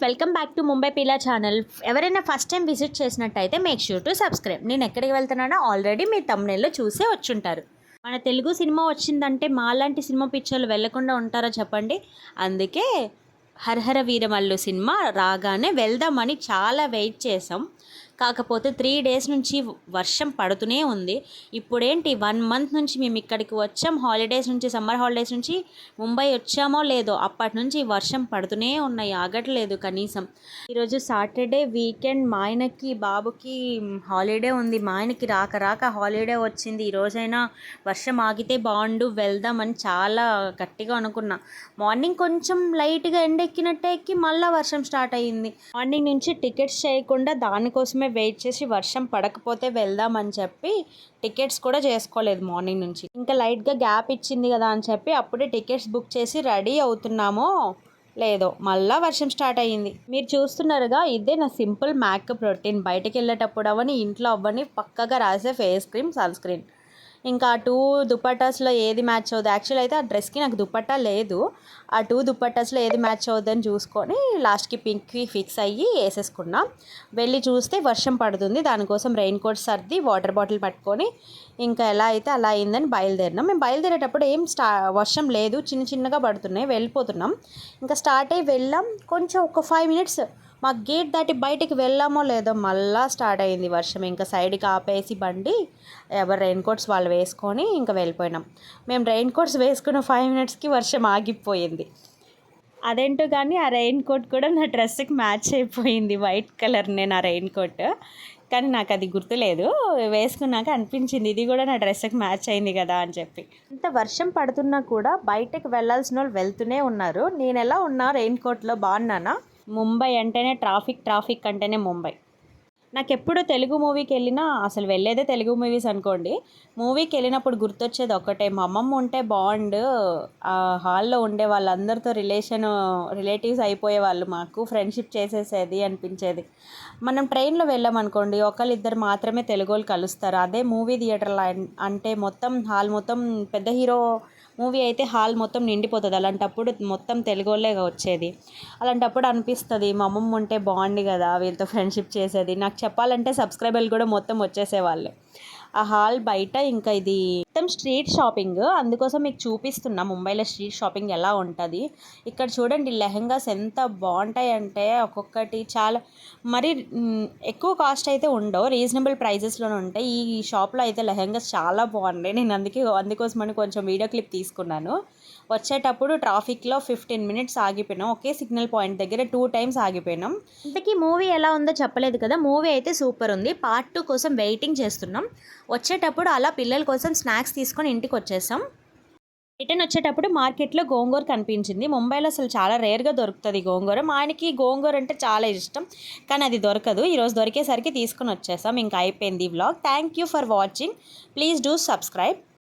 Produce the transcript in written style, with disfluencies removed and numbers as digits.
Welcome back to Mumbai Pilla channel. ఎవరైనా first time visit చేసినట్టయితే make sure to subscribe. నేను ఎక్కడికి వెళ్తున్నానో ఆల్రెడీ మీ థంబ్నెయిల్లో చూసే వచ్చుంటారు. మన తెలుగు సినిమా వచ్చిందంటే మాలాంటి సినిమా పిక్చర్లు వెళ్లకుండా ఉంటారో చెప్పండి. అందుకే హరహర వీరమల్లు సినిమా రాగానే వెళ్దామని చాలా వెయిట్ చేసాం. కాకపోతే 3 డేస్ నుంచి వర్షం పడుతూనే ఉంది. ఇప్పుడేంటి 1 మంత్ నుంచి మేము ఇక్కడికి వచ్చాం. హాలిడేస్ నుంచి, సమ్మర్ హాలిడేస్ నుంచి ముంబై వచ్చామో లేదో అప్పటి నుంచి వర్షం పడుతూనే ఉన్నాయి, ఆగట్లేదు కనీసం. ఈరోజు సాటర్డే వీకెండ్, మా ఆయనకి బాబుకి హాలిడే ఉంది. మా ఆయనకి రాక హాలిడే వచ్చింది. ఈరోజైనా వర్షం ఆగితే బాగుండు, వెళ్దామని చాలా గట్టిగా అనుకున్నా. మార్నింగ్ కొంచెం లైట్గా ఎండెక్కినట్టే ఎక్కి మళ్ళీ వర్షం స్టార్ట్ అయ్యింది. మార్నింగ్ నుంచి టికెట్స్ చేయకుండా దానికోసమే వెయిట్ చేసి వర్షం పడకపోతే వెళ్దామని చెప్పి టికెట్స్ కూడా చేసుకోలేదు మార్నింగ్ నుంచి. ఇంకా లైట్గా గ్యాప్ ఇచ్చింది కదా అని చెప్పి అప్పుడే టికెట్స్ బుక్ చేసి రెడీ అవుతున్నామో లేదో మళ్ళీ వర్షం స్టార్ట్ అయ్యింది. మీరు చూస్తున్నారుగా, ఇదే నా సింపుల్ మేకప్ రొటీన్. బయటకు వెళ్ళేటప్పుడు అవని, ఇంట్లో అవ్వని పక్కగా రాసే ఫేస్ క్రీమ్, సన్ స్క్రీన్. ఇంకా 2 దుపట్టాస్లో ఏది మ్యాచ్ అవుతుంది. యాక్చువల్ అయితే ఆ డ్రెస్కి నాకు దుపట్టా లేదు. ఆ 2 దుపట్టాస్లో ఏది మ్యాచ్ అవుతుందని చూసుకొని లాస్ట్కి పింక్కి ఫిక్స్ అయ్యి వేసేసుకున్నా. వెళ్ళి చూస్తే వర్షం పడుతుంది. దానికోసం రెయిన్ కోట్ సర్ది వాటర్ బాటిల్ పట్టుకొని ఇంకా ఎలా అయితే అలా అయిందని బయలుదేరినాం. మేము బయలుదేరేటప్పుడు వర్షం లేదు, చిన్నగా పడుతున్నాయి. వెళ్ళిపోతున్నాం. ఇంకా స్టార్ట్ అయ్యి వెళ్ళాం. కొంచెం ఒక 5 మినిట్స్ మా గేట్ దాటి బయటికి వెళ్ళామో లేదో మళ్ళీ స్టార్ట్ అయింది వర్షం. ఇంకా సైడ్కి ఆపేసి బండి ఎవరు రెయిన్ కోట్స్ వాళ్ళు వేసుకొని ఇంకా వెళ్ళిపోయినాం. మేము రెయిన్ కోట్స్ వేసుకున్న 5 మినిట్స్కి వర్షం ఆగిపోయింది. అదేంటో కానీ ఆ రెయిన్ కోట్ కూడా నా డ్రెస్కి మ్యాచ్ అయిపోయింది. వైట్ కలర్ నేను ఆ రెయిన్ కోట్, కానీ నాకు అది గుర్తులేదు. వేసుకున్నాక అనిపించింది ఇది కూడా నా డ్రెస్కి మ్యాచ్ అయింది కదా అని చెప్పి. ఇంత వర్షం పడుతున్నా కూడా బయటకు వెళ్ళాల్సిన వాళ్ళు వెళ్తూనే ఉన్నారు. నేను ఎలా ఉన్నా రెయిన్ కోట్లో బాగున్నానా? ముంబై అంటేనే ట్రాఫిక్ అంటేనే ముంబై. నాకు ఎప్పుడు తెలుగు మూవీకి వెళ్ళినా, అసలు వెళ్ళేదే తెలుగు మూవీస్ అనుకోండి, మూవీకి వెళ్ళినప్పుడు గుర్తొచ్చేది ఒకటే, మా అమ్మమ్మ ఉంటే బాగుండు. ఆ హాల్లో ఉండే వాళ్ళందరితో రిలేటివ్స్ అయిపోయే వాళ్ళు, మాకు ఫ్రెండ్షిప్ చేసేసేది అనిపించేది. మనం ట్రైన్లో వెళ్ళామనుకోండి, ఒకళ్ళిద్దరు మాత్రమే తెలుగు వాళ్ళు కలుస్తారు. అదే మూవీ థియేటర్లో అంటే మొత్తం హాల్ మొత్తం, పెద్ద హీరో మూవీ అయితే హాల్ మొత్తం నిండిపోతుంది. అలాంటప్పుడు మొత్తం తెలుగు వాళ్ళే వచ్చేది. అలాంటప్పుడు అనిపిస్తుంది మా అమ్మమ్మ ఉంటే బాగుంది కదా, వీళ్ళతో ఫ్రెండ్షిప్ చేసేది. నాకు చెప్పాలంటే సబ్స్క్రైబర్లు కూడా మొత్తం వచ్చేసేవాళ్ళు. ఆ హాల్ బయట ఇంకా ఇది మొత్తం స్ట్రీట్ షాపింగ్. అందుకోసం మీకు చూపిస్తున్నా ముంబైలో స్ట్రీట్ షాపింగ్ ఎలా ఉంటుంది. ఇక్కడ చూడండి, లెహెంగాస్ ఎంత బాగుంటాయి అంటే ఒక్కొక్కటి చాలా మరి ఎక్కువ కాస్ట్ అయితే ఉండవు, రీజనబుల్ ప్రైజెస్లోనే ఉంటాయి. ఈ షాప్లో అయితే లెహెంగాస్ చాలా బాగున్నాయి. నేను అందుకోసమని కొంచెం వీడియో క్లిప్ తీసుకున్నాను. వచ్చేటప్పుడు ట్రాఫిక్లో 15 మినిట్స్ ఆగిపోయినాం. ఒకే సిగ్నల్ పాయింట్ దగ్గర 2 టైమ్స్ ఆగిపోయినాం. ఇంతకీ మూవీ ఎలా ఉందో చెప్పలేదు కదా. మూవీ అయితే సూపర్ ఉంది. పార్ట్ 2 కోసం వెయిటింగ్ చేస్తున్నాం. వచ్చేటప్పుడు అలా పిల్లల కోసం స్నాక్స్ తీసుకొని ఇంటికి వచ్చేసాం. రిటర్న్ వచ్చేటప్పుడు మార్కెట్లో గోంగూర కనిపించింది. ముంబైలో అసలు చాలా రేర్గా దొరుకుతుంది గోంగూర. మా ఆయనకి గోంగూర అంటే చాలా ఇష్టం, కానీ అది దొరకదు. ఈరోజు దొరికేసరికి తీసుకొని వచ్చేసాం. ఇంకా అయిపోయింది ఈ vlog. Thank you for watching. Please do subscribe.